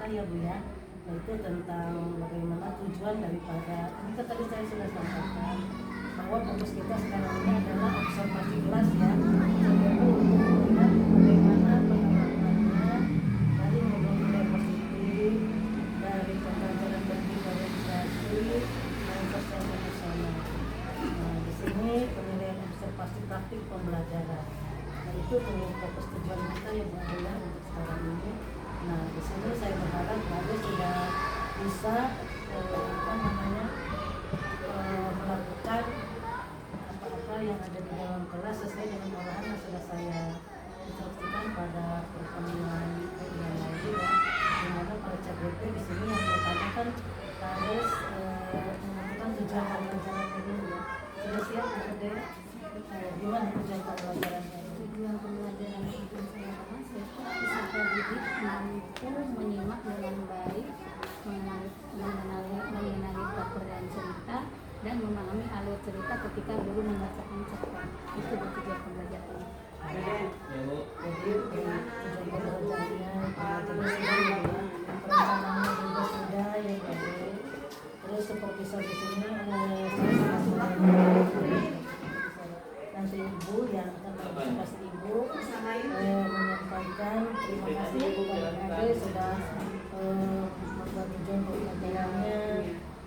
kita ya Bu ya, yaitu tentang bagaimana tujuan daripada ini kan tadi saya sudah sampaikan bahwa fokus kita sekarang ini adalah observasi kelas ya, yaitu untuk melihat bagaimana penerapannya dari nilai positif dari pembelajaran berintegrasi dan sosial emosional. Nah, di sini penilaian observasi praktik pembelajaran. Nah, itu fokus tujuan kita ya Bu Adela untuk sekarang ini. Nah, di sini saya berharap Bapak sudah bisa melakukan apa-apa yang ada di dalam kelas sesuai dengan arahan yang sudah saya instruksikan pada pertemuan yang lalu ya, di mana para CBP di sini yang bertanyakan harus menentukan tujuan pembelajaran ini ya. Sudah siap Bu Ade? Gimana tujuan pembelajarannya? Tujuan pembelajaran itu saya peserta didik mampu menyimak dengan baik, mengenali tokoh dan cerita, dan memahami alur cerita ketika guru membacakan cerpen. Itu tujuan pembelajaran. Jadi tujuan pembelajarannya perencanaannya juga sudah ya Bu. Terus seperti saya di sini nanti Ibu yang akan berpartisipasi Ibu menyampaikan terima kasih kepada Ade sudah membuat tujuan pembelajarannya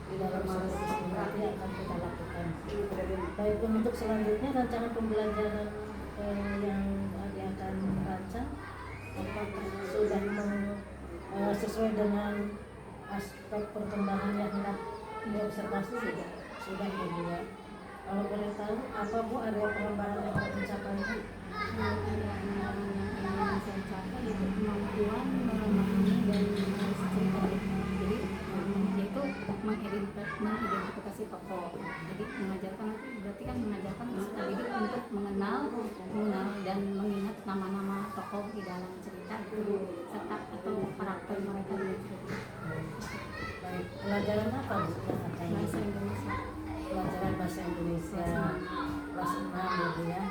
di dalam seluruh nanti akan kita lakukan. Baik, untuk selanjutnya rancangan pembelajaran yang Ade akan rancang apakah sudah sesuai dengan aspek perkembangan yang hendak diobservasi sudah ya. Kalau boleh tahu apa Bu area pengembangan yang akan dicapai? Yang saya capai itu kemampuan memahami dan menulis cerita. Jadi yaitu mengidentifikasi tokoh. Jadi mengajarkan berarti kan mengajarkan peserta didik untuk mengenal dan mengingat nama-nama tokoh di dalam cerita itu serta atau karakter mereka di cerita. Baik, pelajaran apa Bu? Bahasa Indonesia. Pelajaran bahasa Indonesia kelas 6 ya.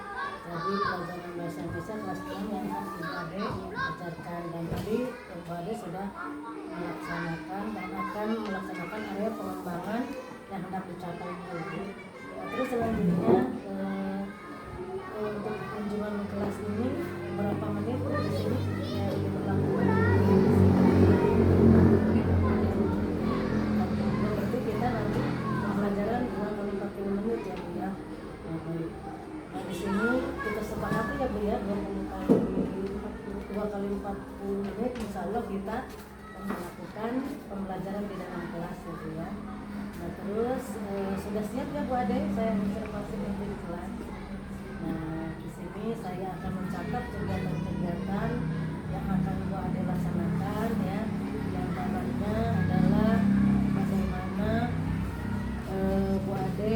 Jadi pelajaran bahasa Indonesia kelas 6 yang akan Ibu Ade ajarkan, dan tadi Ibu Ade sudah melaksanakan dan akan melaksanakan area pengembangan yang hendak dicapai Bu. Terus selanjutnya untuk kunjungan kelas ini berapa menit di sini yang diberlakukan? Berarti kita nanti pembelajaran 2 kali 40 menit ya Bu ya. Nah, baik. Nah, di sini kita sepakati ya Bu ya 2 kali 40 menit insya Allah kita melakukan pembelajaran di dalam kelas ya Bu ya. Nah, terus sudah siap ya Bu Ade saya observasi nanti di kelas. Nah, di sini saya akan mencatat kegiatan-kegiatan yang akan Bu Ade laksanakan ya. Yang pertama adalah bagaimana Bu Ade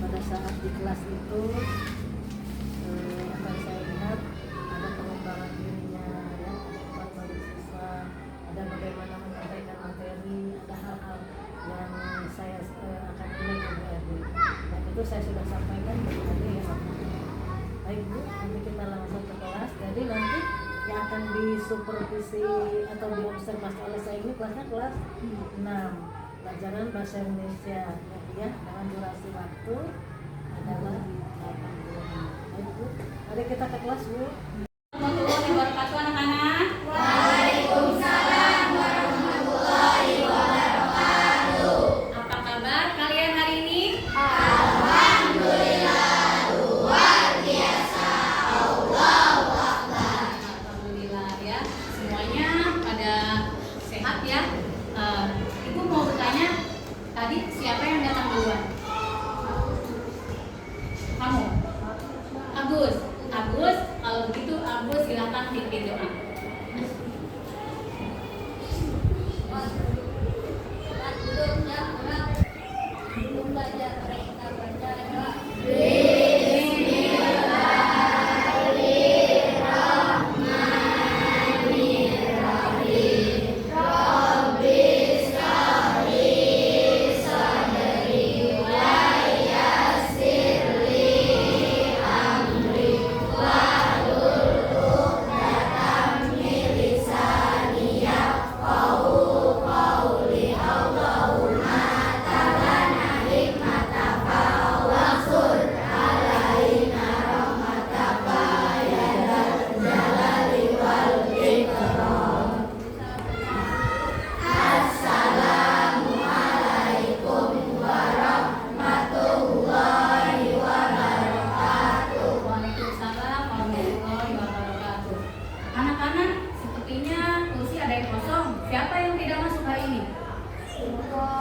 pada saat di kelas itu akan saya lihat ada pengembangan dirinya ya, ada balik siswa, ada bagaimana menyampaikan materi, ada hal-hal yang saya akan nilai ke Bu Ade, dan itu saya sudah sampaikan ke Bu Ade ya. Baik Bu, nanti kita langsung ke kelas. Jadi nanti yang akan disupervisi atau diobservasi oleh saya ini kelasnya kelas 6 pelajaran bahasa Indonesia ya, dengan durasi waktu adalah 80 menit. Baik Bu, mari kita ke kelas Bu. Warahmatullahi wabarakatuh anak-anak. Waalaikumsalam warahmatullahi wabarakatuh. Apa kabar kalian hari ini? Alhamdulillah luar biasa. Allahu Akbar. Alhamdulillah ya. Semuanya pada sehat ya. Ibu mau bertanya, tadi siapa yang datang duluan? Kamu? Agus. Agus, kalau begitu Agus silakan pimpin doa. Belum belajar kita baca doa. Bismillahirrahmanirrahim.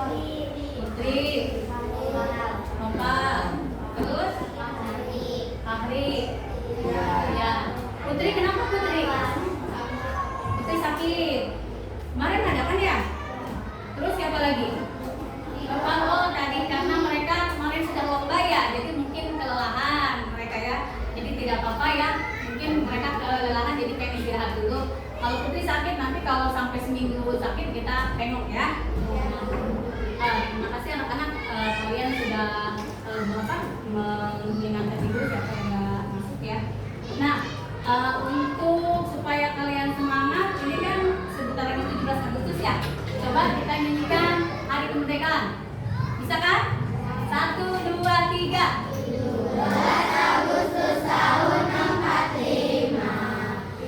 Putri, Nopal, terus Fahri. Ya, Putri kenapa Putri? Putri sakit. Kemarin ada kan ya? Terus siapa lagi? Kalau tadi karena mereka kemarin sudah lomba ya, jadi mungkin kelelahan mereka ya. Jadi tidak apa-apa ya. Mungkin mereka kelelahan jadi pengen istirahat dulu. Kalau Putri sakit nanti kalau sampai seminggu sakit kita tengok ya. Terima kasih anak-anak, kalian sudah mengingatkan ibu siapa yang nggak masuk ya. Nah, untuk supaya kalian semangat, ini kan sebentar lagi 17 Agustus ya. Coba kita nyanyikan Hari Kemerdekaan. Bisa kan? 1, 2, 3. 17 Agustus tahun 45,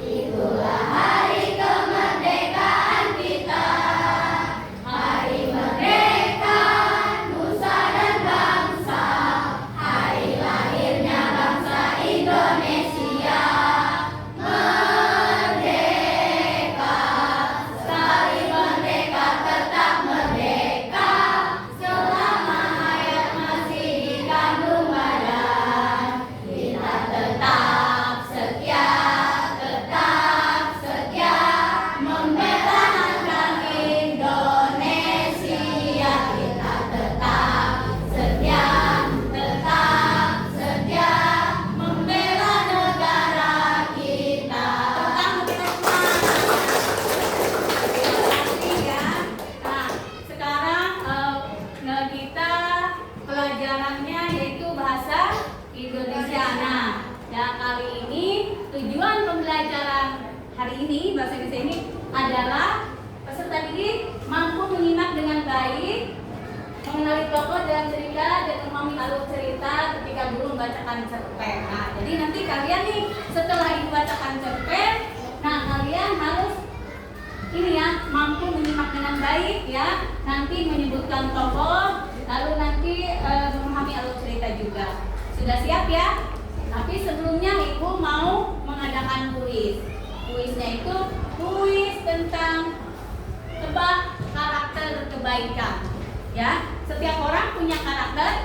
itulah hari kemerdekaan kita. Hari merdeka, nusa dan bangsa, hari lahirnya bangsa Indonesia. Merdeka, sekali merdeka tetap merdeka, selama hayat masih dikandung badan. Kita tetap setia membela langkah Indonesia. Kita tetap setia membela negara kita. Ya. Nah, sekarang kita pelajarannya yaitu bahasa Indonesia. Nah, ya kali ini tujuan pembelajaran hari ini bahasa Indonesia ini adalah peserta didik mampu menyimak dengan baik, mengenali tokoh dan cerita, dan memahami alur cerita ketika guru membacakan cerpen. Nah, jadi nanti kalian nih setelah dibacakan cerpen, nah kalian harus ini ya, mampu menyimak dengan baik ya, nanti menyebutkan tokoh, lalu nanti memahami alur cerita juga. Sudah siap ya? Tapi sebelumnya ibu mau mengadakan kuis. Kuisnya itu kuis tentang tebak karakter kebaikan. Ya, setiap orang punya karakter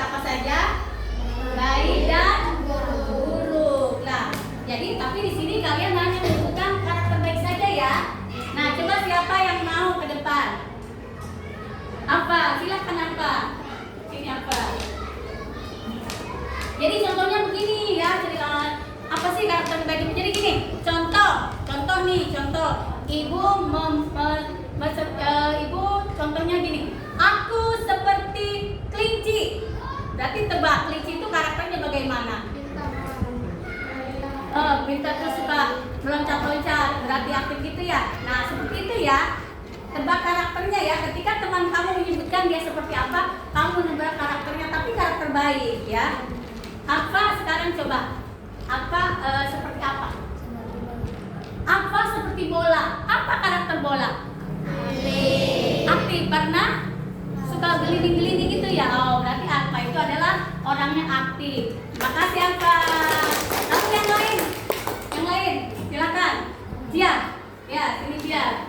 apa saja? Baik dan buruk. Nah, jadi tapi di sini kalian hanya menyebutkan karakter baik saja ya. Nah, coba siapa yang mau ke depan? Apa? Silakan apa? Ini apa? Jadi contohnya begini ya, apa sih karakter baik itu? Jadi gini, contoh nih, ibu ibu contohnya gini, aku seperti kelinci. Berarti tebak kelinci itu karakternya bagaimana? Pintar terus suka meloncat-loncat, berarti aktif gitu ya. Nah seperti itu ya, tebak karakternya ya. Ketika teman kamu menyebutkan dia seperti apa, kamu menebak karakternya, tapi karakter baik ya. Apa sekarang coba? Apa seperti apa? Apa seperti bola? Apa karakter bola? Aktif, karena suka gelinding-gelinding gitu ya. Oh, berarti apa itu adalah orangnya aktif. Terima kasih apa? Lalu yang lain, silakan. Dia, ya sini dia.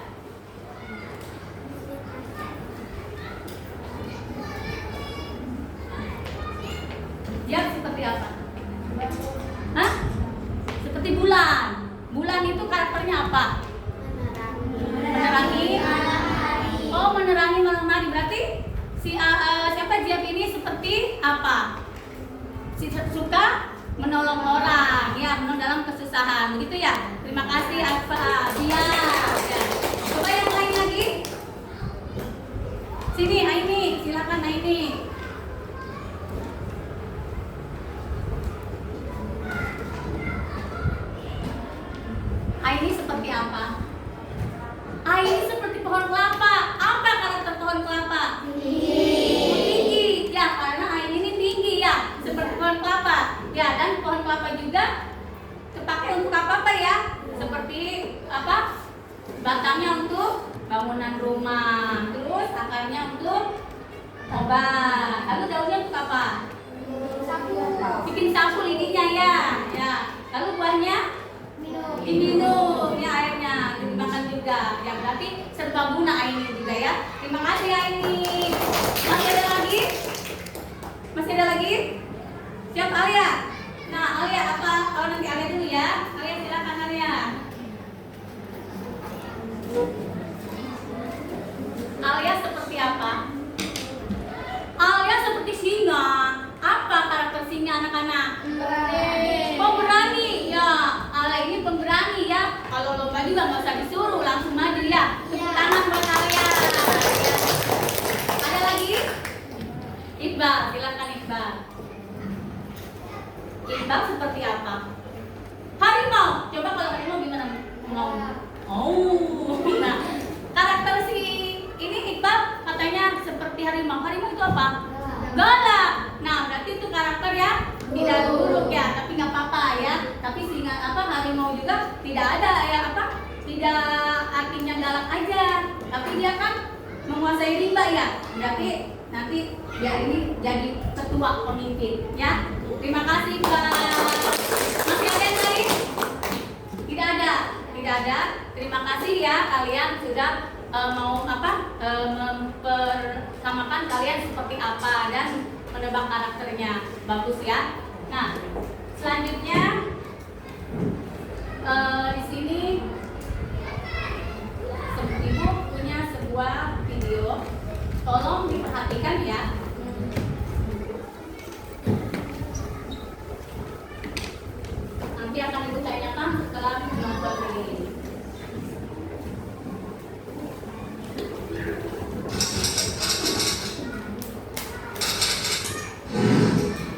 Dia seperti apa? Hah? Seperti bulan. Bulan itu karakternya apa? Menerangi. Oh, menerangi malam hari. Berarti siapa Jiap ini seperti apa? Suka menolong orang, ya, menolong dalam kesusahan, begitu ya. Terima kasih Alfa. Dia. Ya. Coba yang lain lagi. Sini, Aini, silakan Aini. Aini seperti apa? Aini seperti pohon kelapa. Apa karakter pohon kelapa? Tinggi. Ya, karena Aini ini tinggi ya, seperti pohon kelapa. Ya, dan pohon kelapa juga terpakai untuk apa ya? Seperti apa? Batangnya untuk bangunan rumah, terus akarnya untuk obat. Lalu daunnya untuk apa? Bikin sapu lidinya ya. Ya. Lalu buahnya diminum ya, airnya dimakan juga. Ya berarti serbaguna Aini juga ya. Terima kasih Aini. Masih ada lagi? Masih ada lagi? Siap Alia? Nah Alia apa? Oh nanti Alia dulu ya. Alia silakan Alia. Alia seperti apa? Alia seperti singa. Apa karakter singa anak-anak? Pemberani ya. Alia ini pemberani ya. Kalau lomba juga nggak usah disuruh, langsung maju ya. Tepuk tangan buat Alia. Ya. Ada lagi? Iqbal, silakan Iqbal. Iqbal seperti apa? Harimau. Coba kalau harimau gimana ngomong? Oh, nah karakter si ini Iqbal katanya seperti harimau. Harimau itu apa? Galak. Nah berarti itu karakter ya tidak buruk ya, tapi nggak apa-apa ya. Tapi singa apa harimau juga tidak ada ya apa? Tidak artinya galak aja, tapi dia kan menguasai rimba ya. Berarti nanti dia ini jadi ketua pemimpin ya. Terima kasih Mbak. Masih ada yang lain? Tidak ada, tidak ada. Terima kasih ya kalian sudah mau apa mempersamakan kalian seperti apa dan menebak karakternya. Bagus ya. Nah, selanjutnya di sini Ibu punya sebuah video. Tolong diperhatikan ya. Nanti akan Ibu tanyakan setelah menonton video ini.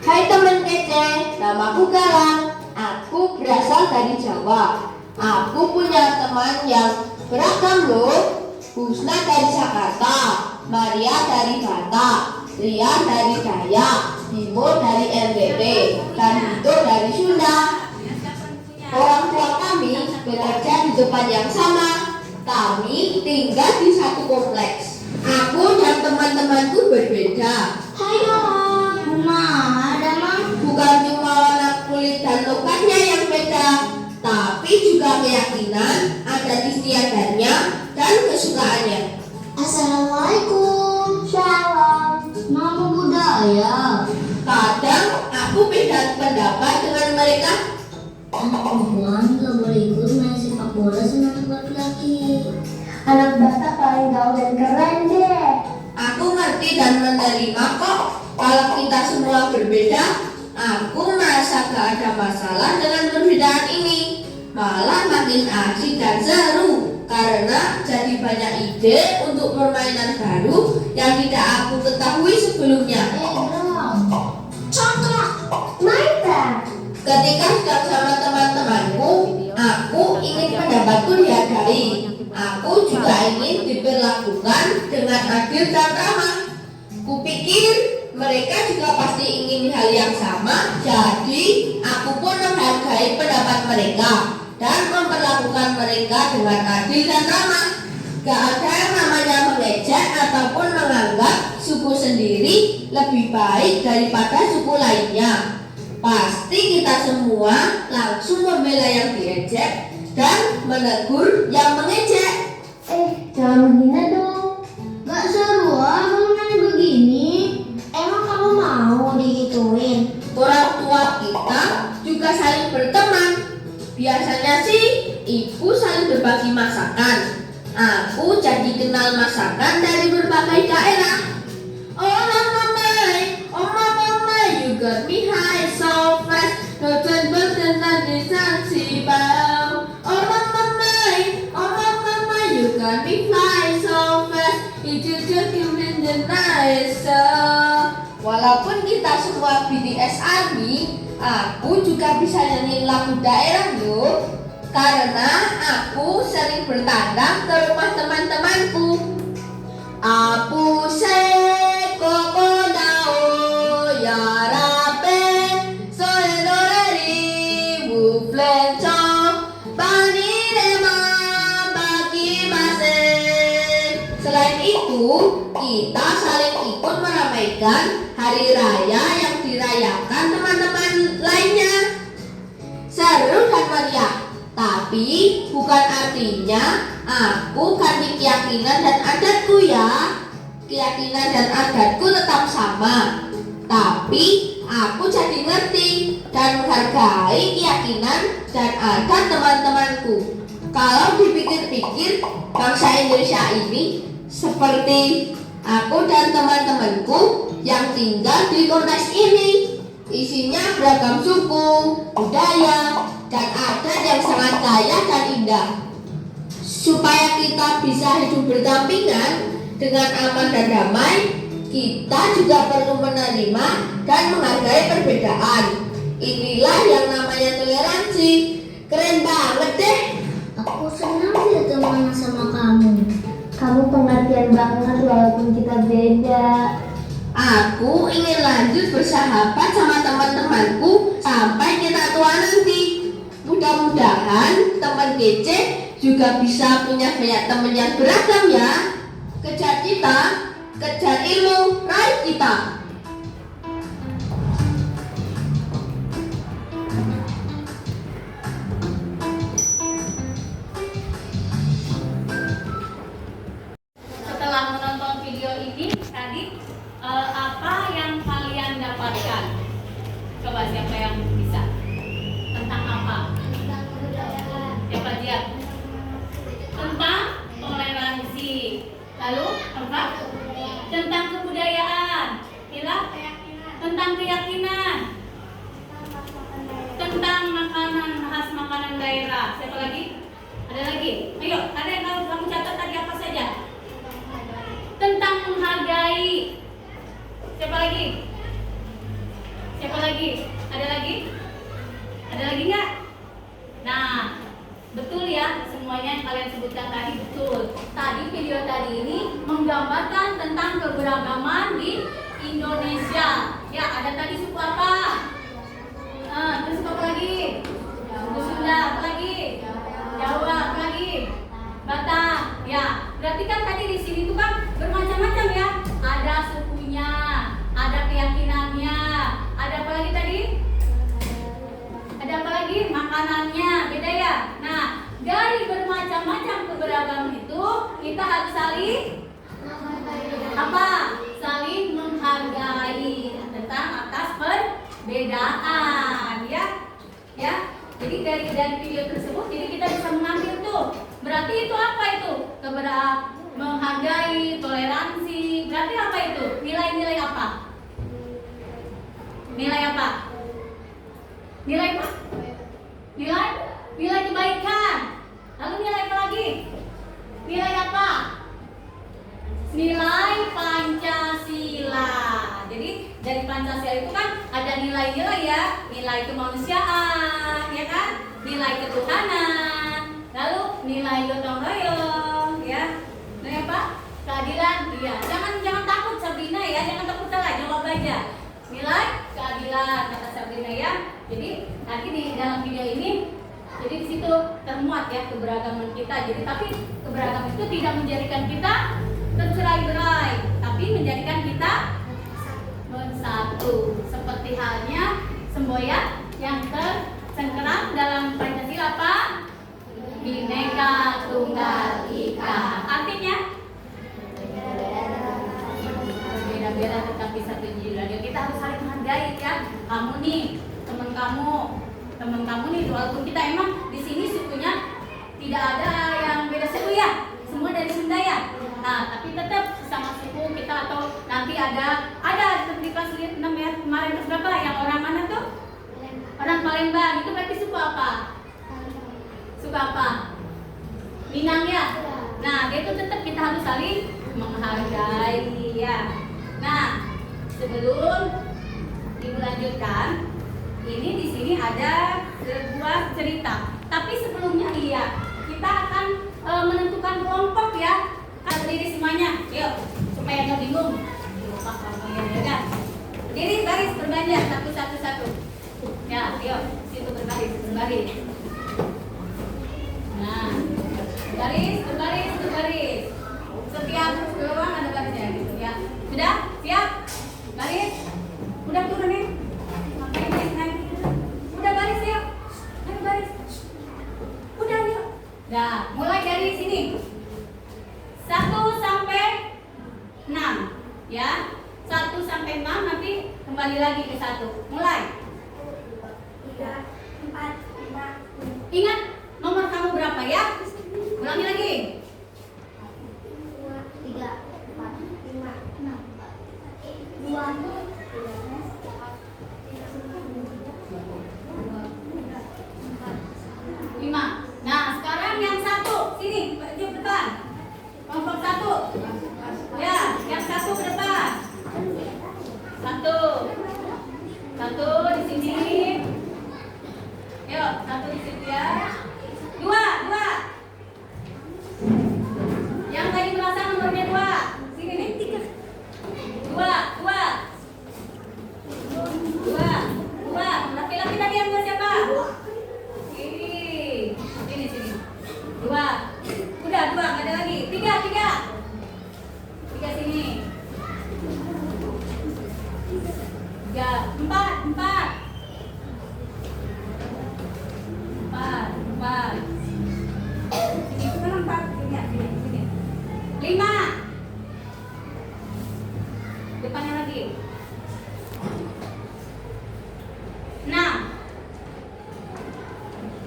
Hai teman kece, namaku Galang. Aku berasal dari Jawa. Aku punya teman yang beragam loh. Husna dari Jakarta, Maria dari Batak, Ria dari Dayak, Bimo dari NTT, dan Vito dari Sunda. Orang tua kami bekerja di tempat yang sama. Kami tinggal di satu kompleks. Aku dan teman-temanku berbeda. Hai Galang, ada Mang? Bukan cuma warna kulit dan lokatnya yang beda, tapi juga keyakinan, adat istiadatnya, dan kesukaannya. Assalamualaikum. Shalom. Nama budaya. Kadang aku beda pendapat dengan mereka. Anak perempuan gak boleh ikut main sepak bola sama anak laki-laki. Anak Batak paling gaul dan keren deh. Aku ngerti dan menerima kok. Kalau kita semua berbeda, aku merasa gak ada masalah dengan perbedaan ini. Malah makin asik dan seru karena jadi banyak ide untuk permainan baru yang tidak aku ketahui sebelumnya. Coklat, Minecraft. Ketika sedang sama teman-temanku, aku ingin pendapatku dihargai. Aku juga ingin diperlakukan dengan adil dan ramah. Kupikir mereka juga pasti ingin hal yang sama, jadi aku pun menghargai pendapat mereka dan memperlakukan mereka dengan adil dan ramah. Gak ada yang namanya mengejek ataupun menganggap suku sendiri lebih baik daripada suku lainnya. Pasti kita semua langsung membela yang diejek dan menegur yang mengejek. Jangan menghina dong. Gak seru kalau nanya begini. Emang kamu mau digituin? Orang tua kita juga saling berteman. Biasanya sih ibu saling berbagi masakan. Aku jadi kenal masakan dari berbagai daerah. Oh mama, you got me high so fast. Dojan bertenan di Zanzibar. Oh mama, you got me fly so fast. You just give me the night. Walaupun kita semua BTS ARMY, aku juga bisa nyanyi lagu daerah loh. Karena aku sering bertandang ke rumah teman-temanku. Apu se koko dao ya rape soe doreri wu flenco bani rema bagi mase. Selain itu, kita saling ikut meramaikan hari raya yang dirayakan teman-teman lainnya. Seru dan meriah. Tapi bukan artinya aku ganti keyakinan dan adatku ya. Keyakinan dan adatku tetap sama. Tapi aku jadi ngerti dan menghargai keyakinan dan adat teman-temanku. Kalau dipikir-pikir, bangsa Indonesia ini seperti aku dan teman-temanku yang tinggal di kompleks ini. Isinya beragam suku, budaya, dan adat yang sangat kaya dan indah. Supaya kita bisa hidup berdampingan dengan aman dan damai, kita juga perlu menerima dan menghargai perbedaan. Inilah yang namanya toleransi. Keren banget deh. Aku senang bisa teman sama kamu. Kamu pengertian banget walaupun kita beda. Aku ingin lanjut bersahabat sama teman-temanku sampai kita tua nanti. Mudah-mudahan teman kece juga bisa punya banyak teman yang beragam ya. Kejar kita, kejar ilmu, raih kita. Setelah menonton video ini tadi, apa yang kalian dapatkan? Coba siapa yang bisa? Tentang apa? Siapa dia? Tentang toleransi. Lalu apa? Tentang kebudayaan. Gila? Tentang keyakinan. Tentang makanan khas makanan daerah. Siapa lagi? Ada lagi? Ayo, ada yang kamu catat tadi apa saja? Tentang menghargai. Siapa lagi? Siapa lagi? Ada lagi? Ada lagi nggak? Nah, betul ya, semuanya yang kalian sebutkan tadi betul. Tadi video tadi ini menggambarkan tentang keberagaman di Indonesia. Ya, ada tadi suku apa? Terus apa lagi? Suku Sunda, apa lagi? Jawa, apa lagi? Batak. Ya, berarti kan tadi di sini tuh kan bermacam-macam ya. Ada sukunya, ada keyakinannya, ada apa lagi tadi? Ada apa lagi? Makanannya, beda ya. Nah, dari bermacam-macam keberagaman itu kita harus saling apa? Saling menghargai tentang atas perbedaan, ya. Ya. Jadi dari video tersebut, jadi kita bisa mengambil tuh. Berarti itu apa itu? Menghargai, toleransi. Berarti apa itu? Nilai-nilai apa? Nilai apa? Nilai apa? Nilai kebaikan. Lalu nilai apa lagi? Nilai apa? Nilai Pancasila. Jadi dari Pancasila itu kan ada nilai-nilai ya. Nilai kemanusiaan, ya kan? Nilai ketuhanan. Lalu nilai gotong royong, ya. Nilai apa? Keadilan. Iya. Jangan takut Sabrina ya. Jangan takut salah. Jawab aja. Nilai keadilan kata Sabrina ya. Jadi nanti di dalam video ini, jadi di situ termuat ya keberagaman kita. Jadi tapi keberagaman itu tidak menjadikan kita tercerai-berai, tapi menjadikan kita bersatu. Seperti halnya semboyan yang tercengkeram dalam Pancasila apa? Bhinneka Tunggal Ika. Artinya berbeda-beda tetapi satu radio. Kita harus saling menghargai ya. Kamu nih, teman kamu nih, walaupun kita emang di sini sukunya tidak ada yang beda suku ya, semua dari Sunda ya. Nah, tapi tetap sesama suku kita atau nanti ada di kelas 6 ya kemarin kelas berapa yang orang mana tuh? Orang Palembang itu berarti suku apa? Suku apa? Minang ya. Nah, dia itu tetap kita harus saling menghargai ya. Nah, sebelum dilanjutkan, ini di sini ada sebuah cerita. Tapi sebelumnya kita akan menentukan kelompok ya. Berdiri semuanya, yuk supaya nggak bingung. Lupa kamu ya kan? Berdiri baris berganjar satu. Ya, yuk situ berbaris. Nah, berbaris. Setiap ruang ada barisnya gitu ya. Sudah siap? Baris. Udah turun nih. Udah baris ya. Ayo baris. Udah kembali lagi ke 1. Mulai. 3, 4, 5, Ingat nomor kamu berapa ya? Ulangi lagi. 2, 3, 4, 5, 6, 2, 5. Nah, sekarang yang 1. Sini, maju ke depan. Kelompok 1. Ya, yang 1 ke depan. 1. 1 di sini. Yuk, 1 di situ ya. 2. Yang tadi merasa nomornya 2. Sini nih. 2. Laki-laki tadi yang 2 siapa? Sini. 2. Udah, 2, nggak ada lagi. 3 sini. 3, 4. 5. Depannya lagi. 6.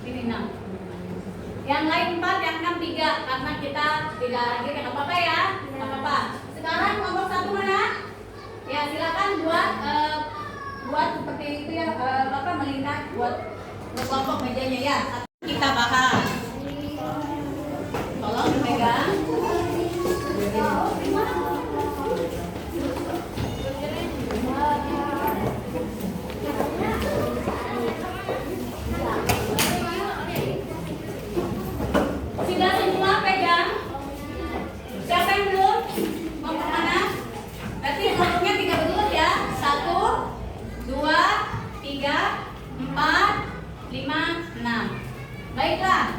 Ini 6. Yang lain 4, yang 6 3. Karena kita tidak hadir, nggak apa-apa ya. Nggak apa-apa. Sekarang kelompok 1 mana? Ya, silakan buat seperti itu ya, Bapak melihat buat kelompok mejanya ya. Kita bahas. Tolong dipegang. Sudah semua pegang? Siapa yang belum? Mau kemana? Berarti kelompoknya 3 berurut ya. 1, 2, 3, 4, 5, 6. Baiklah.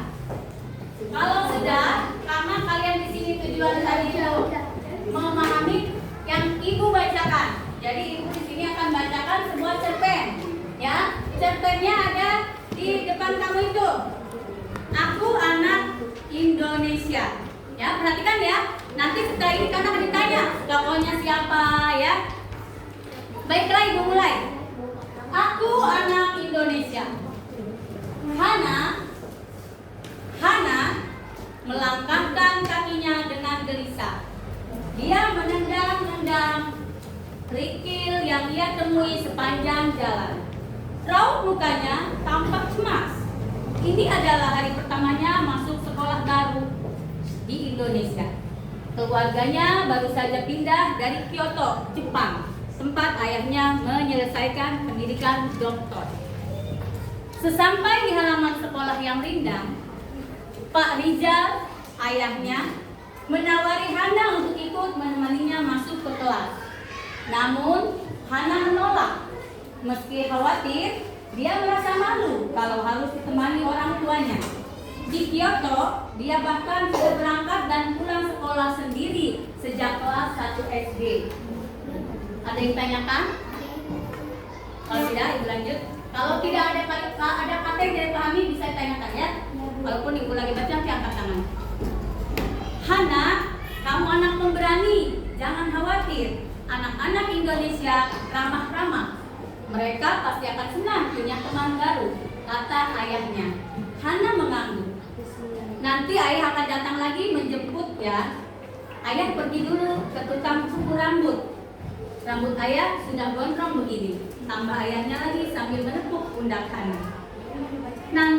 Kalau sudah, karena kalian di sini tujuan tadi itu memahami yang ibu bacakan. Jadi ibu di sini akan bacakan sebuah cerpen, ya. Cerpennya ada di depan kamu itu. Aku anak Indonesia. Ya, perhatikan ya. Nanti setelah ini kan akan ditanya tokohnya siapa ya. Baiklah, ibu mulai. Aku anak Indonesia. Hana melangkahkan kakinya dengan gelisah. Dia menendang-nendang kerikil yang ia temui sepanjang jalan. Raut mukanya tampak cemas. Ini adalah hari pertamanya masuk sekolah baru di Indonesia. Keluarganya baru saja pindah dari Kyoto, Jepang, tempat ayahnya menyelesaikan pendidikan doktor. Sesampai di halaman sekolah yang rindang, Pak Rizal, ayahnya, menawari Hana untuk ikut menemaninya masuk ke kelas. Namun, Hana menolak. Meski khawatir, dia merasa malu kalau harus ditemani orang tuanya. Di Kyoto, dia bahkan sudah berangkat dan pulang sekolah sendiri sejak kelas 1 SD. Ada yang tanyakan? Kalau tidak, ibu lanjut. Kalau tidak ada kata yang tidak pahami, bisa ditanyakan ya. Walaupun ibu lagi baca, nanti angkat tangan. Hana, kamu anak pemberani, jangan khawatir. Anak-anak Indonesia ramah-ramah. Mereka pasti akan senang punya teman baru, kata ayahnya. Hana mengangguk. Nanti ayah akan datang lagi menjemput ya. Ayah pergi dulu ke tukang cukur rambut. Rambut ayah sudah gondrong begini. Tambah ayahnya lagi sambil menepuk pundak Hana. Nah,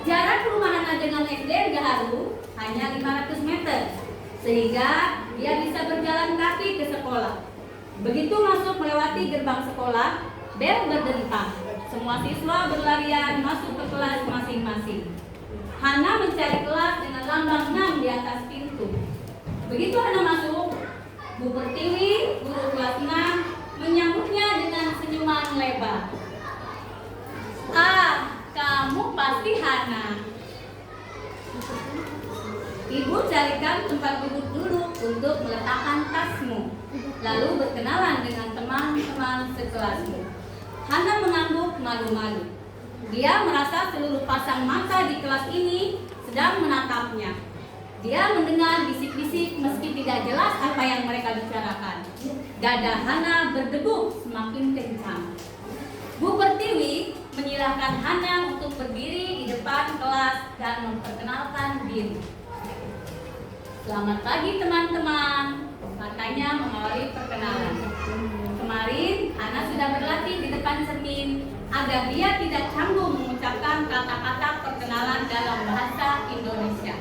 jarak rumah Hana dengan SD Gaharu hanya 500 meter, sehingga dia bisa berjalan kaki ke sekolah. Begitu masuk melewati gerbang sekolah, bel berdentang. Semua siswa berlarian masuk ke kelas masing-masing. Hana mencari kelas dengan lambang 6 di atas pintu. Begitu Hana masuk, Bu Pertiwi, guru kelas 6, menyambutnya dengan senyuman lebar. Ah, kamu pasti Hana. Ibu carikan tempat duduk dulu untuk meletakkan tasmu, lalu berkenalan dengan teman-teman sekelasmu. Hana mengangguk malu-malu. Dia merasa seluruh pasang mata di kelas ini sedang menatapnya. Dia mendengar bisik-bisik meski tidak jelas apa yang mereka bicarakan. Dada Hana berdebu semakin kencang. Bu Pertiwi menyilahkan Hana untuk berdiri di depan kelas dan memperkenalkan diri. Selamat pagi teman-teman, katanya mengawali perkenalan. Kemarin Hana sudah berlatih di depan cermin agar dia tidak canggung mengucapkan kata-kata perkenalan dalam bahasa Indonesia.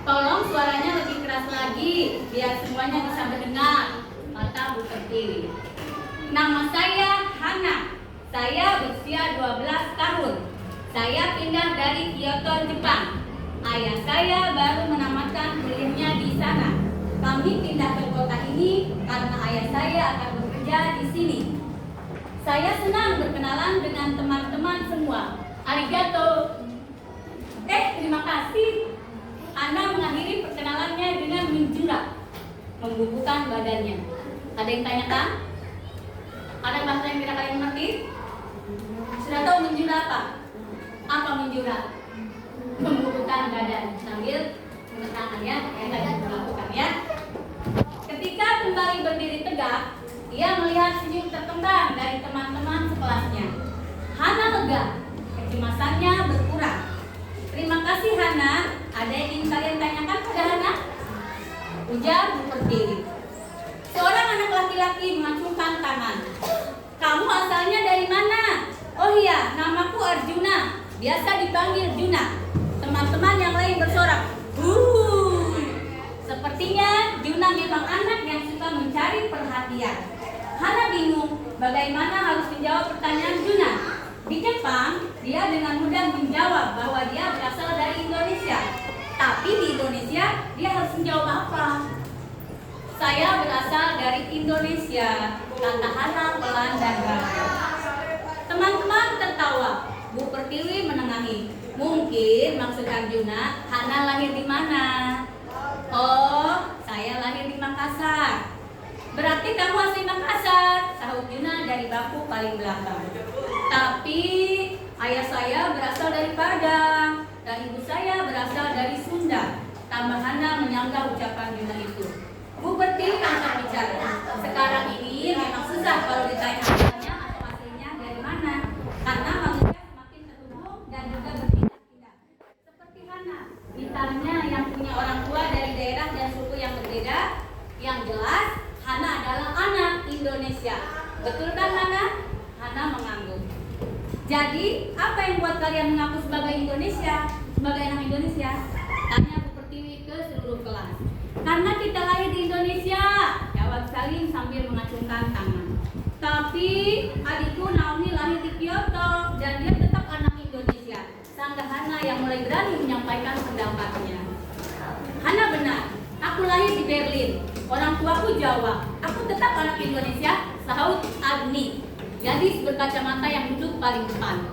Tolong suaranya lebih keras lagi biar semuanya bisa mendengar, kata Bu Pertiwi. Nama saya Hana. Saya berusia 12 tahun. Saya pindah dari Kyoto, Jepang. Ayah saya baru menamatkan kuliahnya di sana. Kami pindah ke kota ini karena ayah saya akan bekerja di sini. Saya senang berkenalan dengan teman-teman semua. Arigato. Terima kasih. Hana mengakhiri perkenalannya dengan menjura, membubuhkan badannya. Ada yang tanyakan? Ada bahasa yang tidak kalian mengerti? Sudah tahu menjura apa? Apa menjura? Membubuhkan badan sambil menekan ya, yang tadi dilakukan ya. Ketika kembali berdiri tegak, ia melihat senyum terkembang dari teman-teman sekelasnya. Hana lega, kecemasannya berkurang. Terima kasih Hana. Ada yang ingin kalian tanyakan pada Hana? Ujar Bu Pertiwi. Seorang anak laki-laki mengacungkan tangan. Kamu asalnya dari mana? Oh iya, namaku Arjuna. Biasa dipanggil Juna. Teman-teman yang lain bersorak. Sepertinya Juna memang anak yang suka mencari perhatian. Hana bingung bagaimana harus menjawab pertanyaan Juna. Di Jepang, dia dengan mudah menjawab bahwa dia berasal dari Indonesia. Tapi di Indonesia, dia harus menjawab apa? Saya berasal dari Indonesia, kata Hana pelan dan ragu. Teman-teman tertawa. Bu Pertiwi menengahi. Mungkin maksud Arjuna, Hana lahir di mana? Oh, saya lahir di Makassar. Berarti kamu asli Makassar, sahut Juna dari baku paling belakang. Tapi ayah saya berasal dari Padang dan ibu saya berasal dari Sunda. Tambah Hana menyanggah ucapan Juna itu. Bu Pertiwi angkat bicara. Sekarang ini memang susah kalau ditanya asalnya atau aslinya dari mana, karena manusia semakin terhubung dan juga berpindah-pindah. Seperti Hana, misalnya yang punya orang tua dari daerah dan suku yang berbeda. Yang jelas, Hana adalah anak Indonesia. Betul kan Hana? Hana mengangguk. Jadi, apa yang buat kalian mengaku sebagai Indonesia? Sebagai anak Indonesia? Tanya Bu Pertiwi ke seluruh kelas. Karena kita lahir di Indonesia, jawab Salim sambil mengacungkan tangan. Tapi, adikku Naomi lahir di Kyoto dan dia tetap anak Indonesia. Sanggah Hana yang mulai berani menyampaikan pendapatnya. Hana benar, aku lahir di Berlin. Orang tuaku Jawa. Aku tetap anak Indonesia, sahut Agni, gadis berkacamata yang duduk paling depan.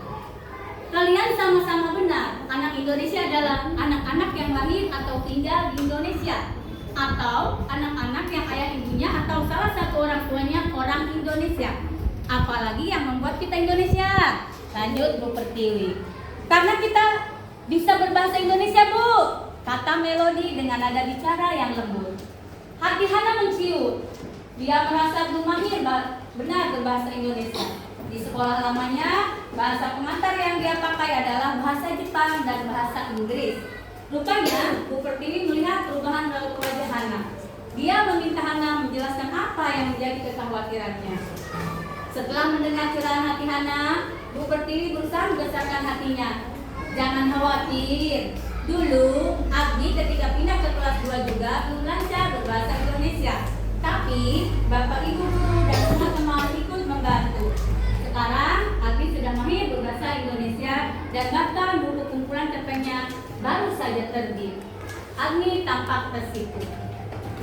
Kalian sama-sama benar. Anak Indonesia adalah anak-anak yang lahir atau tinggal di Indonesia, atau anak-anak yang ayah ibunya atau salah satu orang tuanya orang Indonesia. Apalagi yang membuat kita Indonesia. Lanjut Bu Pertiwi. Karena kita bisa berbahasa Indonesia, Bu, kata Melody dengan nada bicara yang lembut. Hati Hana menciut. Dia merasa belum mahir benar berbahasa Indonesia. Di sekolah lamanya, bahasa pengantar yang dia pakai adalah bahasa Jepang dan bahasa Inggris. Rupanya, Bu Pertiwi melihat perubahan raut wajah Hana. Dia meminta Hana menjelaskan apa yang menjadi kekhawatirannya. Setelah mendengar curahan hati Hana, Bu Pertiwi berusaha membesarkan hatinya. Jangan khawatir. Dulu, Abdi ketika pindah ke kelas 2 juga belum lancar berbahasa Indonesia. Tapi, Bapak Ibu guru dan semua teman ikut membantu. Sekarang, Abdi sudah mahir berbahasa Indonesia dan bahkan buku kumpulan cerpennya baru saja terbit. Agni tampak tersipu.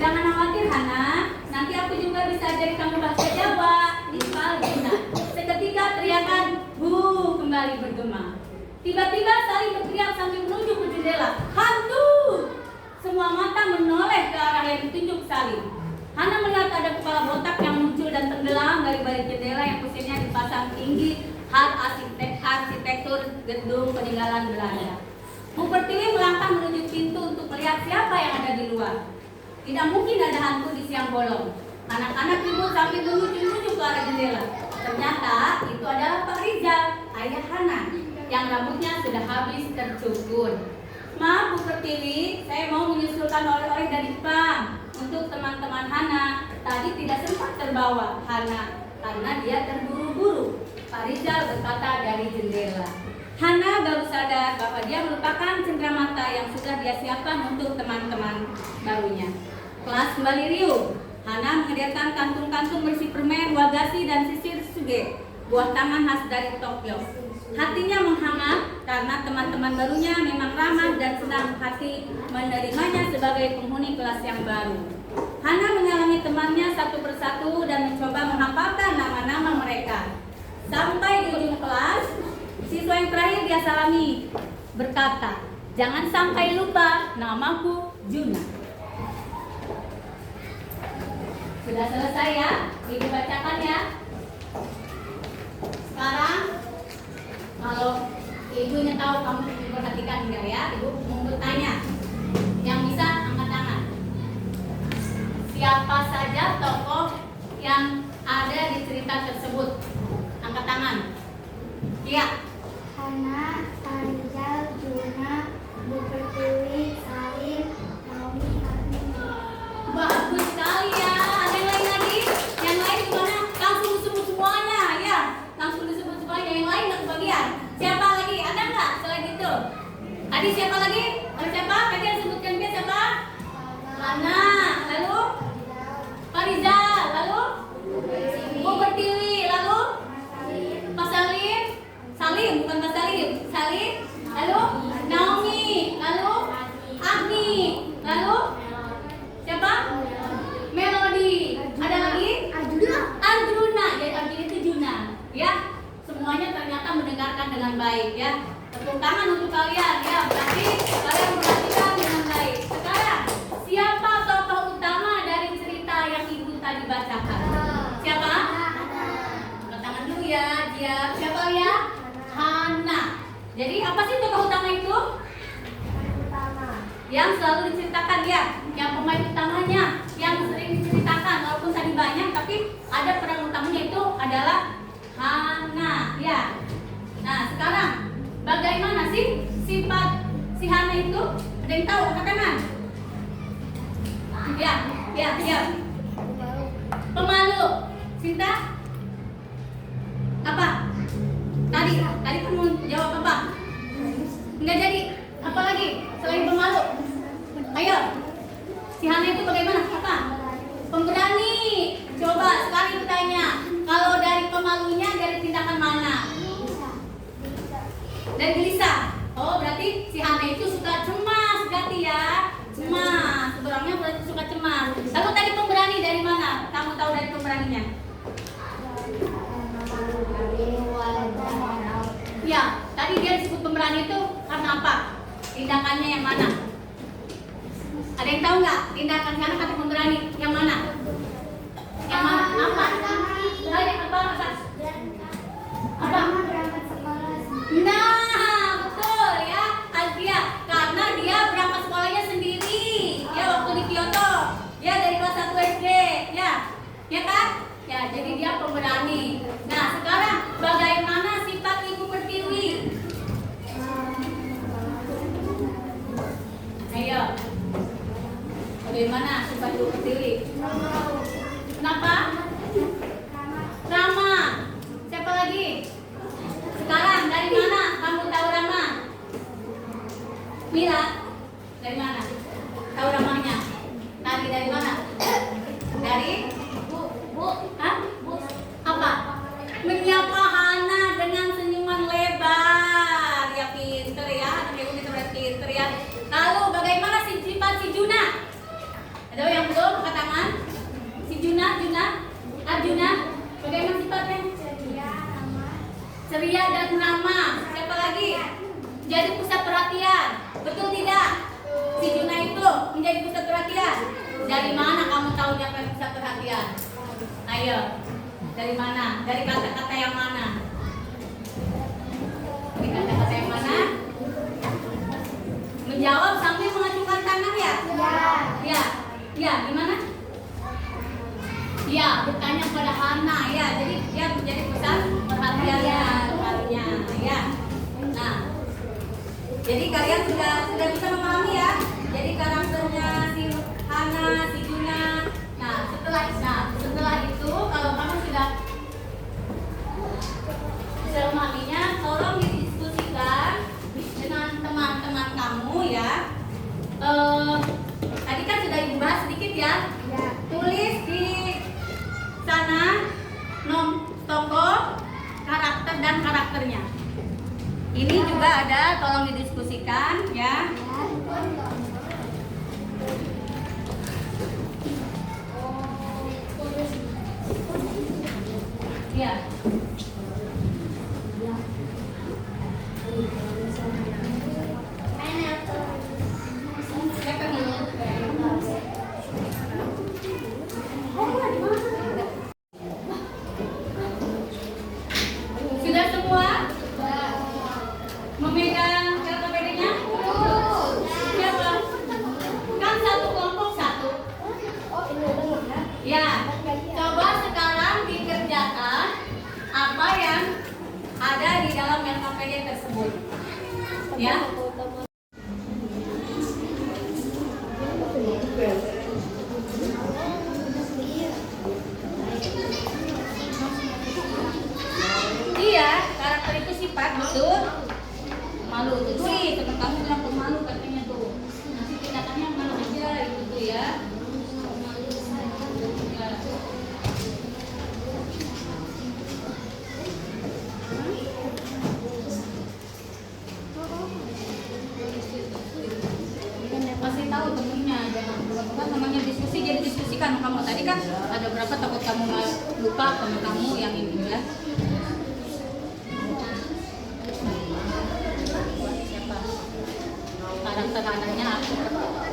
Jangan khawatir Hana, nanti aku juga bisa ajari kamu bahasa Jawa. Ispal Juna. Seketika teriakan "Bu" kembali bergema. Tiba-tiba Salim berteriak sambil menunjuk ke jendela. Hantu! Semua mata menoleh ke arah yang ditunjuk Salim. Hana melihat ada kepala botak yang muncul dan tenggelam dari balik jendela yang mesinnya dipasang tinggi khas arsitektur gedung peninggalan Belanda. Bu Pertiwi melangkah menuju pintu untuk melihat siapa yang ada di luar. Tidak mungkin ada hantu di siang bolong. Anak-anak ribut sambil menuju ke arah jendela. Ternyata itu adalah Pak Rizal, ayah Hana, yang rambutnya sudah habis tercukur. Maaf Bu Pertiwi, saya mau menyusulkan oleh-oleh dari Jepang untuk teman-teman Hana. Tadi tidak sempat terbawa Hana karena dia terburu-buru. Pak Rizal berkata dari jendela. Hana baru sadar bahwa dia melupakan cenderamata yang sudah dia siapkan untuk teman-teman barunya. Kelas kembali riuh. Hana menghadirkan kantung-kantung berisi permen, wagashi, dan sisir suge, buah tangan khas dari Tokyo. Hatinya menghangat karena teman-teman barunya memang ramah dan senang hati menerimanya sebagai penghuni kelas yang baru. Hana menyalami temannya satu persatu dan mencoba menghafalkan nama-nama mereka. Sampai di ujung kelas, siswa yang terakhir dia salami berkata, "Jangan sampai lupa, namaku Juna." Sudah selesai ya, Ibu bacakan ya. Sekarang, kalau Ibunya tahu kamu perhatikan enggak ya, Ibu mau bertanya. Yang bisa angkat tangan. Siapa saja tokoh yang ada di cerita tersebut? Angkat tangan. Iya. Hana, Rizal, Juna, Bu Pertiwi, Salim, Naomi, Arni. Bagus sekali ya. Ada yang lain lagi? Yang lain gimana? Langsung disebut semuanya ya. Langsung disebut semuanya. Yang lain nggak kebagian. Siapa lagi? Ada nggak selain itu? Tadi siapa lagi? Ada siapa? Tadi yang sebutkan dia siapa? Hana. Lalu Pak Rizal. Lalu Bu Pertiwi. Lalu Pak Salim. Salim bukan Pak Salim. Salim. Lalu Naomi. Lalu Agni. Lalu siapa? Melody. Ada lagi? Arjuna. Jadi Arjuna itu Juna. Ya, semuanya ternyata mendengarkan dengan baik ya. Tepuk tangan untuk kalian ya. Berarti kalian perhatikan dengan baik. Sekarang, siapa tokoh utama dari cerita yang Ibu tadi bacakan? Siapa? Angkat tangan dulu ya, dia. Siapa ya? Hana. Jadi apa sih tokoh utama itu? Yang selalu diceritakan ya, yang pemain utamanya, yang sering diceritakan walaupun tadi banyak, tapi ada peran utamanya itu adalah Hana ya. Nah sekarang bagaimana sih sifat si Hana itu? Ada yang tahu? Angkat tangan. Ya. Pemalu. Sinta? Apa? Tadi kamu jawab apa? Enggak jadi. Apa lagi selain pemalu? Ayo. Si Hana itu bagaimana? Apa? Pemberani. Coba sekali bertanya. Kalau dari pemalunya dari tindakan mana? Dari gelisah. Oh, berarti si Hana itu suka cemas berarti ya. Cemas. Orangnya berarti suka cemas. Lalu tadi pemberani dari mana? Kamu tahu dari pemberaninya? Ya, tadi dia disebut pemberani itu karena apa? Tindakannya yang mana? Ada yang tahu nggak? Tindakan Hana kata pemberani yang mana? Yang mana? Apa? Apa? Nah, betul ya, Azia. Karena dia berangkat sekolahnya sendiri. Ya, waktu di Kyoto. Ya, dari kelas 1 SD. Ya kan? Ya, jadi dia pemberani. Nah, sekarang bagaimana sifat Ibu Pertiwi? Ayo. Bagaimana sifat Ibu Pertiwi? Kenapa? Rama. Siapa lagi? Sekarang dari mana kamu tahu Rama? Mira, dari mana? Tahu Ramanya? Tadi dari mana? Dari Bu. Hah? Apa? Menyapa Hana dengan senyuman lebar. Ya pinter ya, anak ibu kita berarti pinter ya. Lalu bagaimana sifat si Juna? Ada yang belum angkat tangan? Si Juna, Arjuna, bagaimana sifatnya? Ceria dan ramah. Siapa lagi? Jadi pusat perhatian. Betul tidak? Si Juna itu menjadi pusat perhatian. Dari mana kamu tahu dia pusat perhatian? Ayo. Dari mana? Dari kata-kata yang mana? Dari kata-kata yang mana? Ya, gimana? Ya, bertanya pada Hana ya. Jadi dia menjadi pusat perhatiannya kalinya ya. Nah, jadi kalian sudah bisa memahami ya. Jadi karakternya si Hana, si Juna. Nah, setelah itu kalau kamu sudah memahaminya, tolong didiskusikan dengan teman-teman kamu ya. Tadi kan sudah Ibu bahas sedikit ya. Tulis di sana tokoh, karakter dan karakternya. Ini juga ada, tolong didiskusikan ya. Ya. Sudah semua? Memegang LKPD-nya? Siapa? Kan satu kelompok satu. Ya, coba sekarang dikerjakan apa yang ada di dalam LKPD tersebut. Ya. Iya, karakter itu sifat, betul. Malu itu tuh, teman kamu bilang pemalu katanya tuh. Nanti tindakannya malu aja itu tuh ya. Ya. Masih tahu temennya, jangan bukan namanya diskusi, jadi diskusikan kamu tadi kan ada berapa, takut kamu lupa teman kamu yang ini ya. Siapa? Karakter anaknya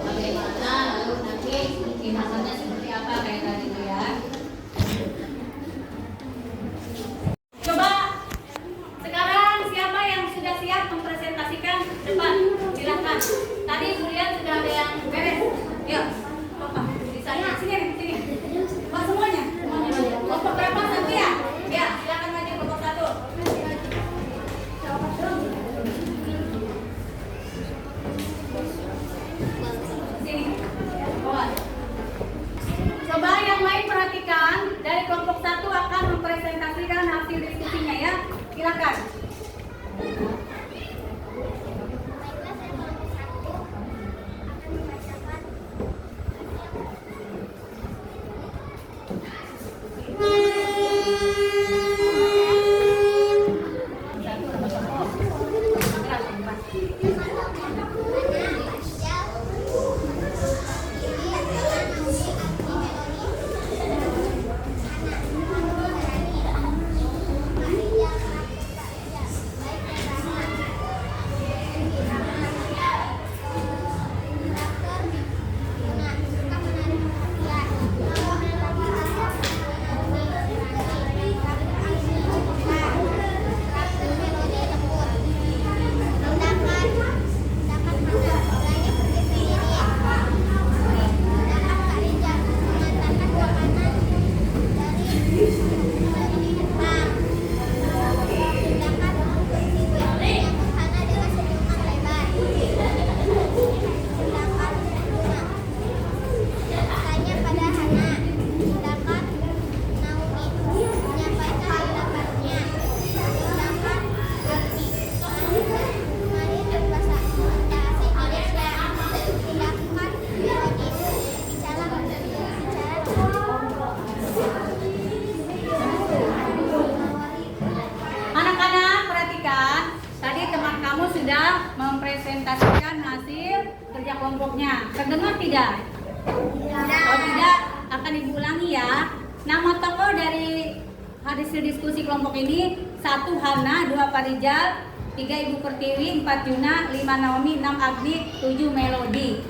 bagaimana, lalu nanti tindakannya seperti apa kayak tadi itu ya. Coba sekarang siapa yang sudah siap mempresentasikan? Cepat, silakan. Tadi kemudian sudah ada yang beres. Yuk, Bapak, di sana, sini. Pak semuanya. Kelompok berapa? Satu ya? Ya, silakan maju kelompok satu. Sini. Bawa. Coba yang lain perhatikan, dari kelompok satu akan mempresentasikan hasil diskusinya ya. Silakan. sudah mempresentasikan hasil kerja kelompoknya. Terdengar tidak? Kalau tidak, akan Ibu ulangi ya. Nama tokoh dari hasil diskusi kelompok ini: 1 Hana, 2 Parijal, 3 Ibu Pertiwi, 4 Juna, 5 Naomi, 6 Agni, 7 Melodi.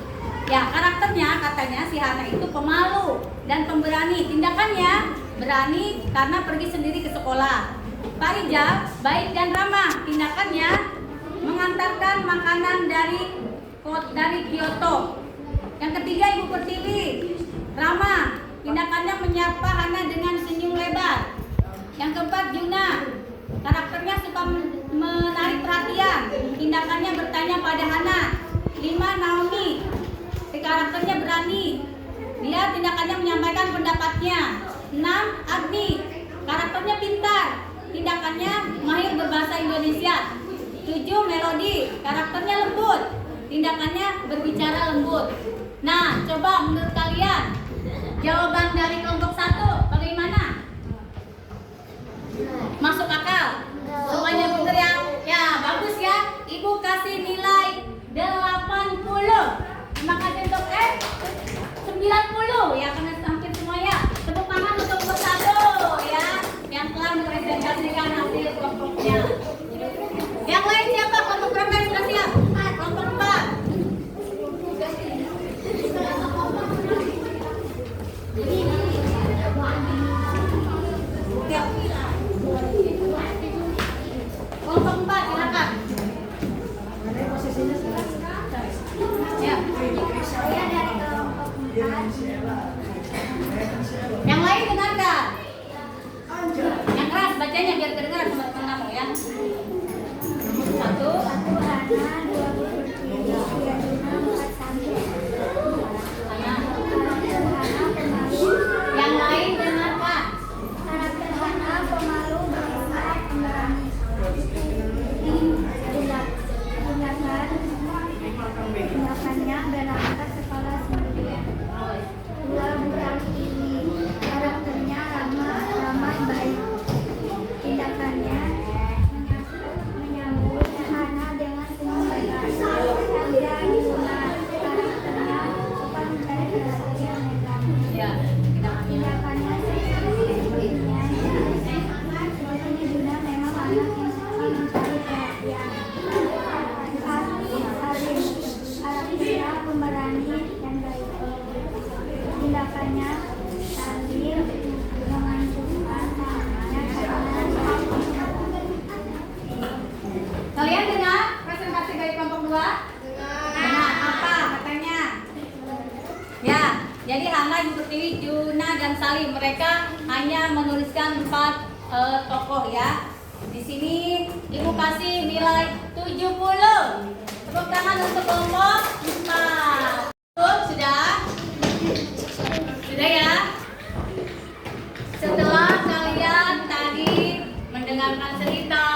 Ya, karakternya katanya si Hana itu pemalu dan pemberani. Tindakannya berani karena pergi sendiri ke sekolah. Parijal baik dan ramah. Tindakannya mengantarkan makanan dari Kyoto. Yang ketiga Ibu Pertiwi Rama, tindakannya menyapa Hana dengan senyum lebar. Yang keempat, Juna, karakternya suka menarik perhatian, tindakannya bertanya pada Hana. 5, Naomi, karakternya berani, dia tindakannya menyampaikan pendapatnya. 6, Agni, karakternya pintar, tindakannya mahir berbahasa Indonesia. 7, Melody, karakternya lembut, tindakannya berbicara lembut. Nah, coba menurut kalian jawaban dari kelompok 1 bagaimana? Masuk akal? Semuanya benar ya? Ya, bagus ya. Ibu kasih nilai 80. Terima kasih untuk 90 ya, karena hampir semua ya. Tepuk tangan untuk kelompok 1 ya, yang telah mempresentasikan hasil kelompoknya. Yang lain siapa? Kelompok berapa yang sudah siap? Kelompok 4. Kelompok 4 silakan. Mana posisinya sekarang? Ya. Saya dari kelompok 4. Yang lain dengarkan. Yang keras bacanya biar kedengaran sama teman kamu ya. 1. Satu Hana 23, Yaduna 41. Hana. Karakter Hana pemalu. Yang lain dengarkan. Karakter Hana pemalu, berisik, pemberani. Tindakannya berangkat sekolah sendiri. 2, Buram ini, karakternya ramah baik. Tindakannya menyambut Hana dengan senyum lebar. 3, Yuna, karakternya suka mencari perhatian dan Ya, tindakannya sepertinya Yuna memang anak yang suka mencari perhatian. 4, Alim, karakternya pemberani dan baik. Tindakannya Salim menganjurkan tangannya kepada Kalian dengar presentasi dari kelompok 2? Dengar apa katanya? Ya, jadi Hana, Ibu Pertiwi, Juna dan Salim, mereka hanya menuliskan 4 tokoh ya. Di sini Ibu kasih nilai 70. Tepuk tangan untuk kelompok 4. Sudah? Sudah ya? Setelah kalian tadi mendengarkan cerita,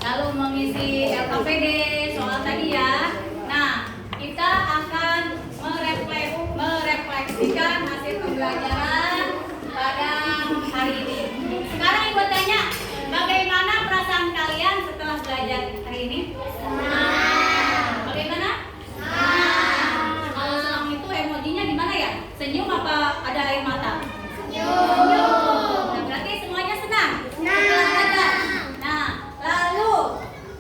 lalu mengisi LKPD soal tadi ya. Nah, kita akan merefleksikan hasil pembelajaran pada hari ini. Sekarang Ibu tanya, bagaimana perasaan kalian setelah belajar hari ini? Bagaimana? Kalau senang itu emojinya gimana ya? Senyum apa ada air mata? Nah, berarti semuanya senang. Setelah belajar. Nah, lalu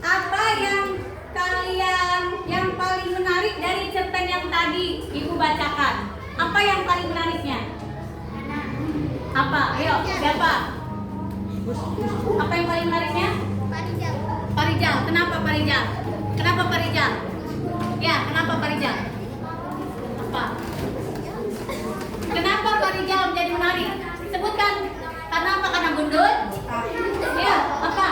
apa yang kalian yang paling menarik dari cerpen yang tadi Ibu bacakan? Apa yang paling menariknya? Apa? Ayo, siapa? Apa yang paling menariknya? Parijal. Kenapa Parijal? Kenapa Parijal? Ya, kenapa Parijal? Apa? Kenapa Parijal menjadi menarik? Sebutkan. Karena apa? Karena gundul? Ya, apa?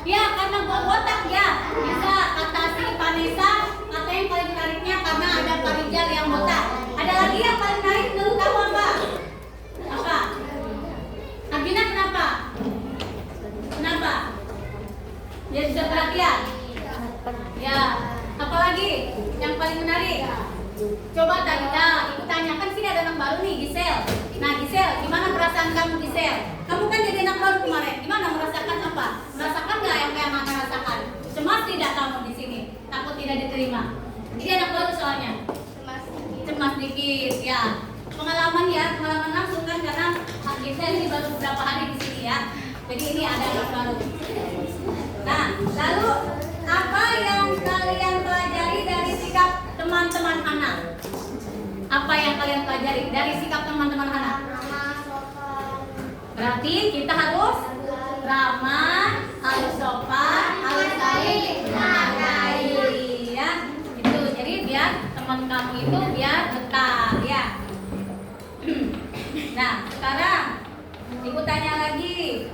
Ya, karena botak ya. Bisa kata si Vanessa, kata yang paling menariknya karena ada Parijal yang botak. Ada lagi yang paling menarik menurut kamu apa? Apa? Abina kenapa? Kenapa? Dia bisa perhatian? Ya, apalagi yang paling menarik? Coba tadi, Ibu tanyakan, sini ada anak baru nih, Gisel. Nah, Gisel, gimana perasaan kamu, Gisel? Kamu kan jadi anak baru kemarin. Gimana, merasakan apa? Merasakan nggak yang kayak Mama rasakan? Cemas tidak kamu di sini? Takut tidak diterima? Ini anak baru soalnya. Cemas dikit, ya. Pengalaman ya, pengalaman langsung kan karena Gisel ini baru beberapa hari di sini ya. Jadi ini ada anak baru. Nah, lalu apa yang kalian pelajari dari sikap teman-teman anak? Apa yang kalian pelajari dari sikap teman-teman anak? Berarti kita harus ramah, harus sopan, harus saling menghargai ya. Itu jadi biar teman kamu itu biar betah ya. tanya lagi,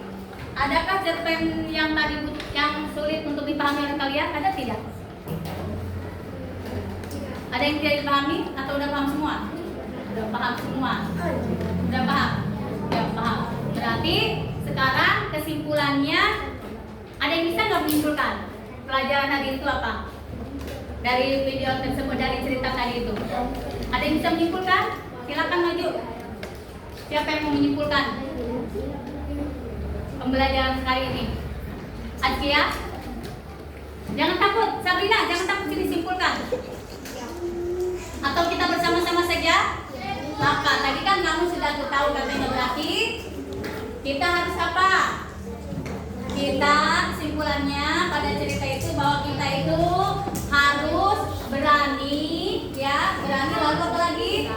adakah cerpen yang tadi yang sulit untuk dipahami oleh kalian? Ada tidak? Ada yang tidak dipahami atau udah paham semua? Udah paham semua? Udah paham? Udah paham. Berarti sekarang kesimpulannya, ada yang bisa nggak menyimpulkan pelajaran hari itu apa? Dari video tersebut, dari cerita tadi itu. Ada yang bisa menyimpulkan? Silakan maju. Siapa yang mau menyimpulkan pembelajaran hari ini? Azkia? Jangan takut, Sabrina, jangan takut disimpulkan. Atau kita bersama-sama saja? Maka tadi kan kamu sudah tahu katanya, berarti kita harus apa? Kita kesimpulannya pada cerita itu bahwa kita itu harus berani, ya, berani, lalu apa lagi?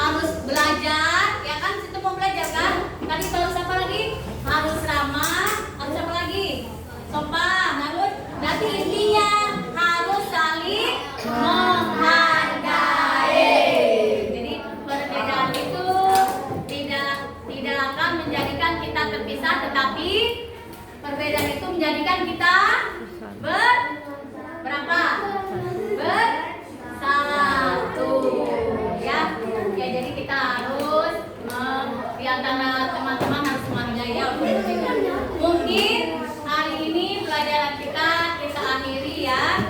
Harus belajar, ya kan? Situ mau belajar kan? Tadi harus apa lagi? Harus ramah, harus apa lagi? Sopan, harus. Berarti intinya harus saling menghargai. Jadi perbedaan itu tidak akan menjadikan kita terpisah, tetapi perbedaan itu menjadikan kita berapa? Bersatu. Ya, jadi kita harus di antara teman-teman harus menghargai ya. Mungkin hari ini pelajaran kita akhiri ya.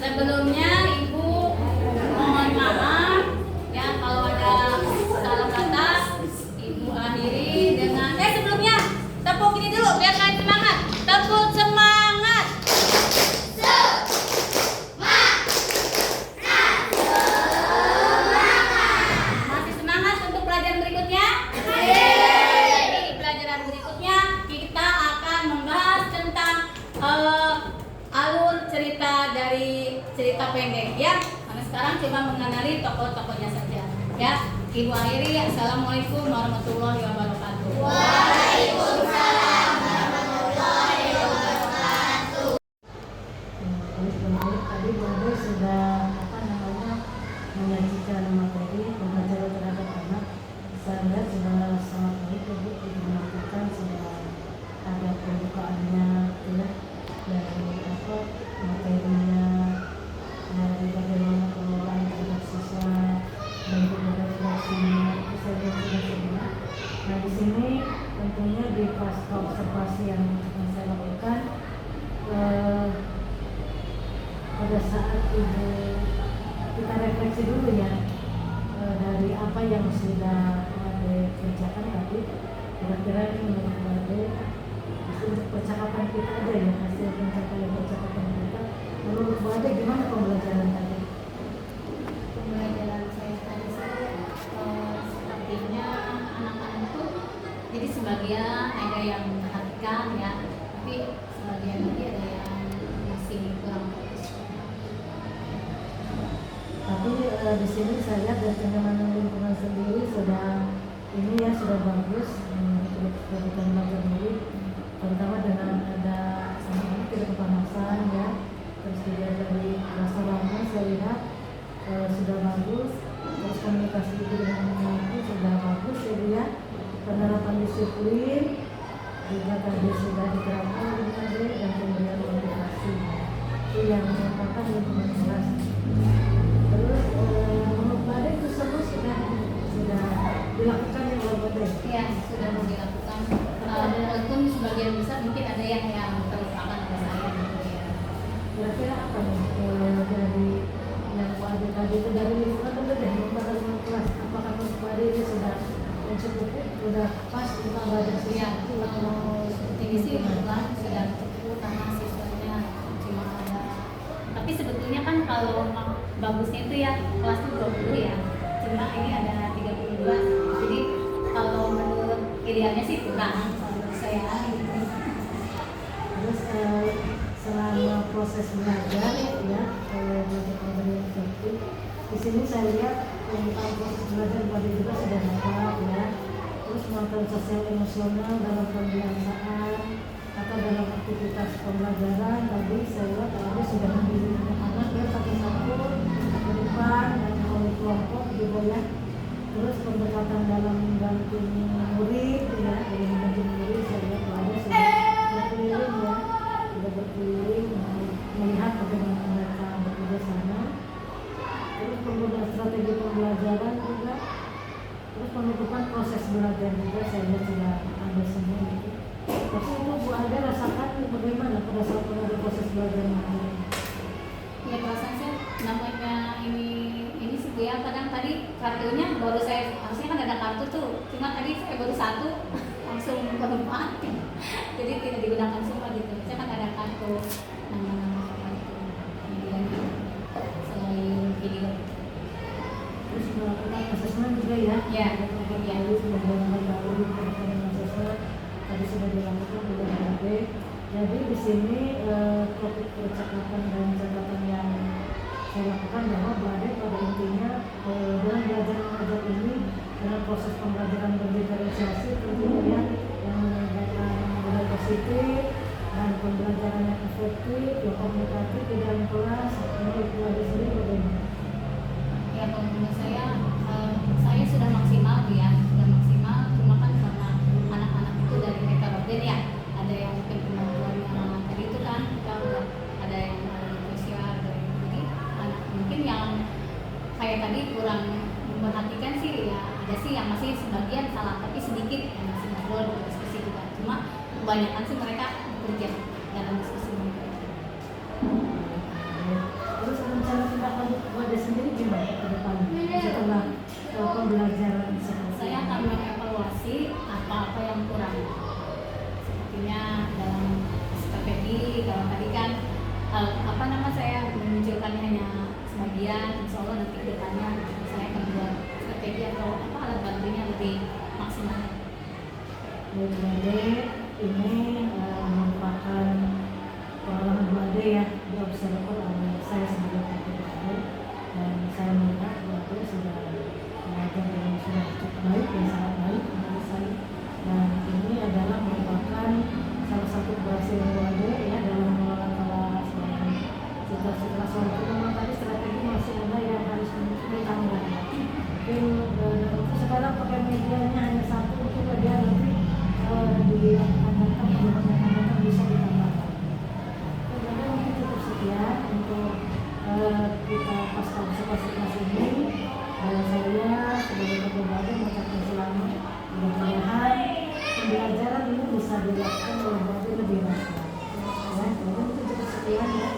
Sebelumnya Ibu mohon maaf ya kalau ada salah kata. Ibu akhiri dengan sebelumnya tepuk ini dulu biar kalian semangat. Tepuk semangat. Masih semangat untuk pelajaran berikutnya? Jadi pelajaran berikutnya kita akan membahas tentang alur cerita dari cerita pendek ya. Karena sekarang coba mengenali tokoh-tokohnya saja ya. Ibu akhiri. Assalamualaikum warahmatullahi wabarakatuh. Waalaikumsalam warahmatullahi wabarakatuh. Tadi Bu Ade sudah menyajikan materi pembelajaran terhadap anak. Saya lihat sudah sangat baik Ibu melakukan, sudah ada pembukaannya ya, dari materinya, dari bagaimana pengelolaan terhadap siswa dan juga refleksinya, itu saya lihat sudah semua. Nah di sini tentunya di pasca observasi yang saya lakukan, pada saat Ibu kita refleksi dulu ya, dari apa yang sudah Ade kerjakan tadi, kira-kira ini menurut Ade untuk percakapan kita aja ya, hasil pencapaian percakapan kita. Menurut Ade gimana pembelajaran tadi? Pembelajaran saya tadi sepertinya anak-anak itu jadi sebagian ada yang memperhatikan ya, tapi sebagian lagi ada yang masih kurang fokus. Tapi di sini saya lihat dari kenyamanan lingkungan sendiri sudah ini ya, sudah bagus untuk kebutuhan belajar dulu, terutama dengan ada sama tidak kepanasan ya. Terus juga dari rasa lama saya lihat sudah bagus. Terus komunikasi itu dengan anak itu sudah bagus ya Bu ya. Penerapan disiplin juga tadi sudah diterapkan dan pemberian motivasi itu yang merupakan lingkungan kelas. Terus menurut Ade itu semua sudah dilakukan yang berbeda. Ya, sudah mau dilakukan. Walaupun sebagian besar mungkin ada yang terlupakan oleh saya gitu ya. Kira-kira apa nih dari yang Pak Ade tadi itu dari lingkungan berbeda yang merupakan lingkungan kelas? Apakah menurut Pak Ade ini sudah mencukupi, sudah pas kita belajar Ya, sesuatu? kalau seperti ini sih memang sudah cukup karena siswanya cuma ada. Tapi sebetulnya kan kalau bagusnya itu ya kelas itu 20 ya, cuma ini ada 32. Jadi kalau menurut idealnya sih kurang menurut saya gitu. Terus selama proses belajar ya, belajar yang efektif, di sini saya lihat tentang proses belajar pada juga sudah dapat ya. Terus melakukan sosial emosional dalam pembiasaan atau dalam aktivitas pembelajaran tadi saya lihat ada sudah membimbing anak-anak ya satu-satu ke depan dan oleh kelompok juga ya. Terus pendekatan dalam mendampingi murid ya, dalam mendampingi murid saya lihat bahwa sudah berkeliling ya, sudah berkeliling melihat bagaimana mereka bekerja sama. Terus penggunaan strategi pembelajaran juga, terus penutupan proses belajar juga saya lihat sudah ada semua gitu. Tapi itu Bu Ade rasakan bagaimana pada saat ada proses belajar mengajar? Ya perasaan saya namanya ini sih Bu ya, kadang tadi kartunya baru saya, harusnya kan ada kartu tuh, cuma tadi saya baru satu langsung berempat, jadi tidak digunakan semua gitu. Saya kan ada kartu nama-nama apa itu media selain video. Terus melakukan asesmen juga ya? Ya, Lalu sudah dilakukan baru pendekatan asesmen tadi sudah dilakukan oleh Bu Ade. Jadi di sini topik percakapan dan catatan yang saya lakukan bahwa Bu Ade pada intinya dalam belajar mengajar ini dalam proses pembelajaran berdiferensiasi tentunya ya yang menggunakan model positif dan pembelajaran yang efektif, yang komunikatif di dalam kelas. Menurut Bu Ade sendiri bagaimana? ya kalau menurut saya sudah maksimal Bu ya, sudah maksimal, cuma kan karena anak-anak itu dari heterogen ya, ada yang mungkin kemampuannya tadi itu kan kita udah ada yang sosial, jadi anak mungkin yang kayak tadi kurang memperhatikan sih ya, ada sih yang masih sebagian salah tapi sedikit yang masih ngobrol diskusi juga, cuma kebanyakan sih mereka bekerja dalam diskusi mereka. Terus rencana tindak lanjut Bu Ade sendiri gimana ke depan setelah pembelajaran seperti Saya akan mengevaluasi apa-apa yang kurang, sepertinya dalam strategi. Kalau tadi kan saya memunculkan hanya sebagian, insya Allah nanti kedepannya saya akan buat strategi atau alat bantunya lebih maksimal. Bu Ade ini merupakan pengalaman Bu Ade ya, diobserver oleh saya sebagai pelatih Bu Ade, dan saya melihat Bu Ade sudah mengajar dengan sudah cukup baik dan sangat baik menurut saya, dan ini adalah merupakan salah satu keberhasilan Bu Ade ya dalam mengelola kelas dan situasi-situasi itu. Memang tadi strategi masih ada yang harus ditambah. Mungkin sekarang pakai medianya hanya satu, mungkin dia nanti dilakukan bisa ditambahkan. Jadi mungkin cukup sekian untuk kita pasca observasi kelas ini. Dan saya sebagai ketua Bu Ade mengucapkan selamat. Mudah-mudahan pembelajaran ini bisa dilakukan oleh Bu Ade lebih baik. Ya, jadi mungkin cukup sekian ya.